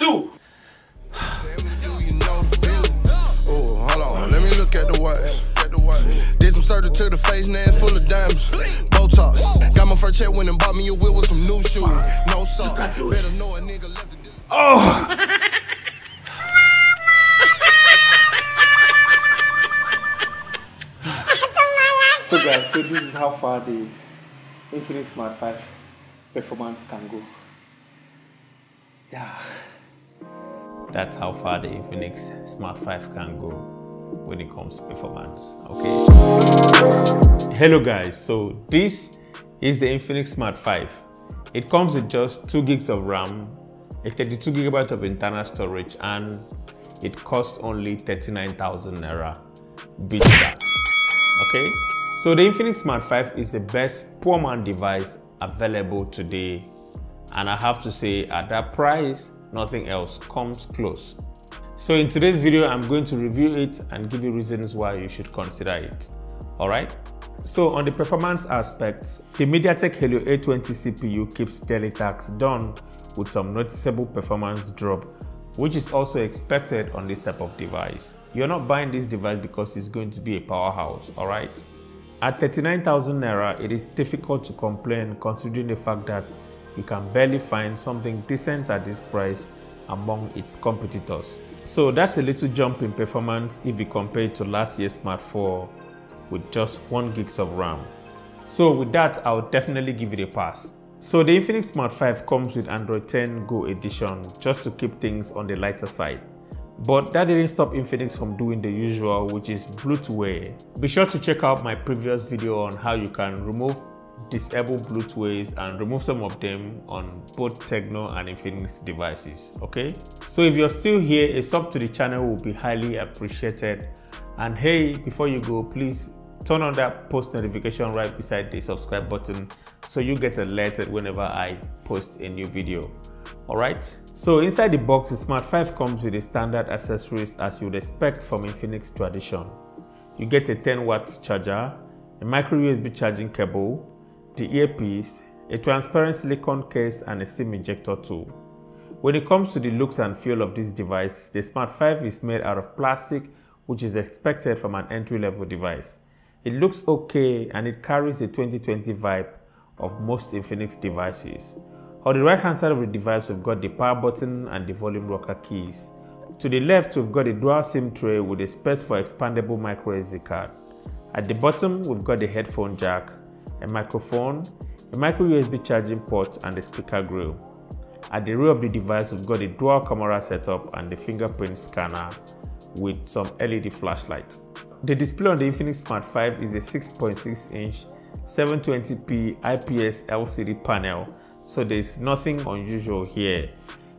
too. Oh, hold on, let me look at the watch. Did some surgery to the face, now it's full of diamonds. Botox. Got my first check, went and bought me a wheel with some new shoes. No socks. Better know a nigga left it. Oh! So guys, so this is how far the Infinix Smart 5 performance can go. Yeah. That's how far the Infinix Smart 5 can go when it comes to performance. Okay. Hello guys, so this is the Infinix Smart 5. It comes with just 2 gigs of RAM, a 32 gigabyte of internal storage, and it costs only 39,000 naira. Beat that. Okay. So the Infinix Smart 5 is the best poor man device available today, and I have to say at that price, nothing else comes close. So in today's video, I'm going to review it and give you reasons why you should consider it. Alright? So on the performance aspects, the MediaTek Helio A20 CPU keeps daily tasks done with some noticeable performance drop, which is also expected on this type of device. You're not buying this device because it's going to be a powerhouse, alright? At 39,000 naira, it is difficult to complain considering the fact that you can barely find something decent at this price among its competitors. So that's a little jump in performance if you compare it to last year's Smart 4 with just 1 gig of RAM. So with that, I would definitely give it a pass. So the Infinix Smart 5 comes with Android 10 Go edition just to keep things on the lighter side. But that didn't stop Infinix from doing the usual, which is Bluetooth. Be sure to check out my previous video on how you can disable Bluetooth and remove some of them on both Techno and Infinix devices. Okay, so if you're still here, a sub to the channel will be highly appreciated. And hey, before you go, please turn on that post notification right beside the subscribe button so you get alerted whenever I post a new video. Alright, so inside the box, the Smart 5 comes with the standard accessories as you would expect from Infinix tradition. You get a 10 watts charger, a micro USB charging cable, the earpiece, a transparent silicone case, and a SIM ejector tool. When it comes to the looks and feel of this device, the Smart 5 is made out of plastic, which is expected from an entry-level device. It looks okay and it carries a 2020 vibe of most Infinix devices. On the right hand side of the device, we've got the power button and the volume rocker keys. To the left, we've got a dual SIM tray with a space for expandable micro SD card. At the bottom, we've got the headphone jack, a microphone, a micro USB charging port, and a speaker grill. At the rear of the device, we've got a dual camera setup and the fingerprint scanner with some LED flashlights. The display on the Infinix Smart 5 is a 6.6-inch 720p IPS LCD panel, so there's nothing unusual here.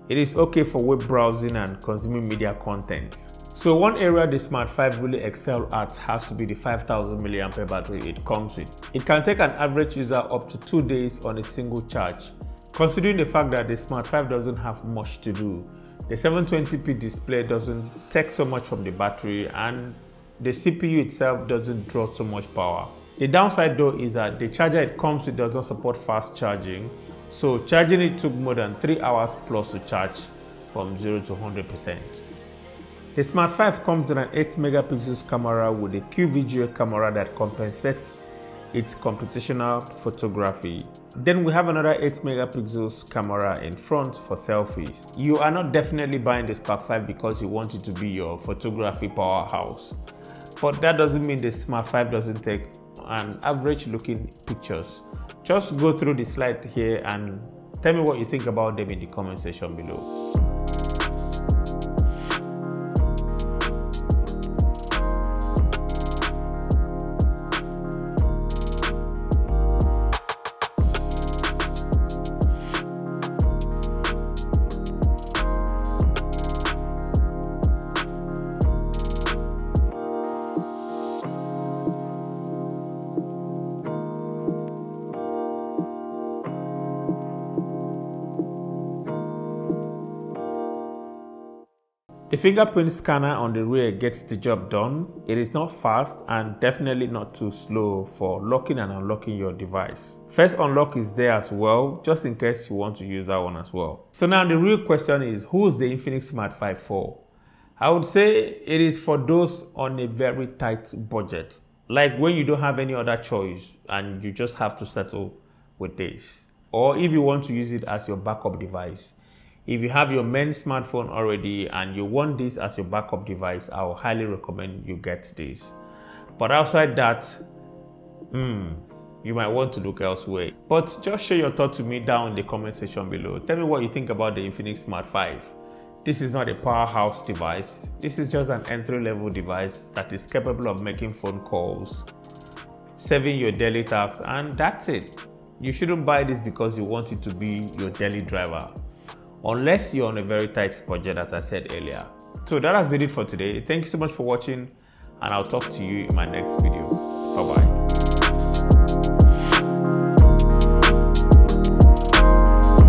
It is okay for web browsing and consuming media content. So one area the Smart 5 really excels at has to be the 5000 mAh battery it comes with. It can take an average user up to 2 days on a single charge. Considering the fact that the Smart 5 doesn't have much to do, the 720p display doesn't take so much from the battery, and the CPU itself doesn't draw so much power. The downside though is that the charger it comes with does not support fast charging, so charging it took more than 3 hours plus to charge from 0 to 100%. The Smart 5 comes with an 8 megapixels camera with a QVGA camera that compensates its computational photography. Then we have another 8 megapixels camera in front for selfies. You are not definitely buying the Smart 5 because you want it to be your photography powerhouse. But that doesn't mean the Smart 5 doesn't take an average looking pictures. Just go through the slide here and tell me what you think about them in the comment section below. The fingerprint scanner on the rear gets the job done. It is not fast and definitely not too slow for locking and unlocking your device. First unlock is there as well, just in case you want to use that one as well. So now the real question is, who is the Infinix Smart 5 for? I would say it is for those on a very tight budget. Like when you don't have any other choice and you just have to settle with this. Or if you want to use it as your backup device. If you have your main smartphone already and you want this as your backup device, I would highly recommend you get this. But outside that, you might want to look elsewhere. But just share your thoughts to me down in the comment section below. Tell me what you think about the Infinix Smart 5. This is not a powerhouse device. This is just an entry-level device that is capable of making phone calls, saving your daily tasks, and that's it. You shouldn't buy this because you want it to be your daily driver, unless you're on a very tight budget, as I said earlier. So that has been it for today. Thank you so much for watching, and I'll talk to you in my next video. Bye-bye.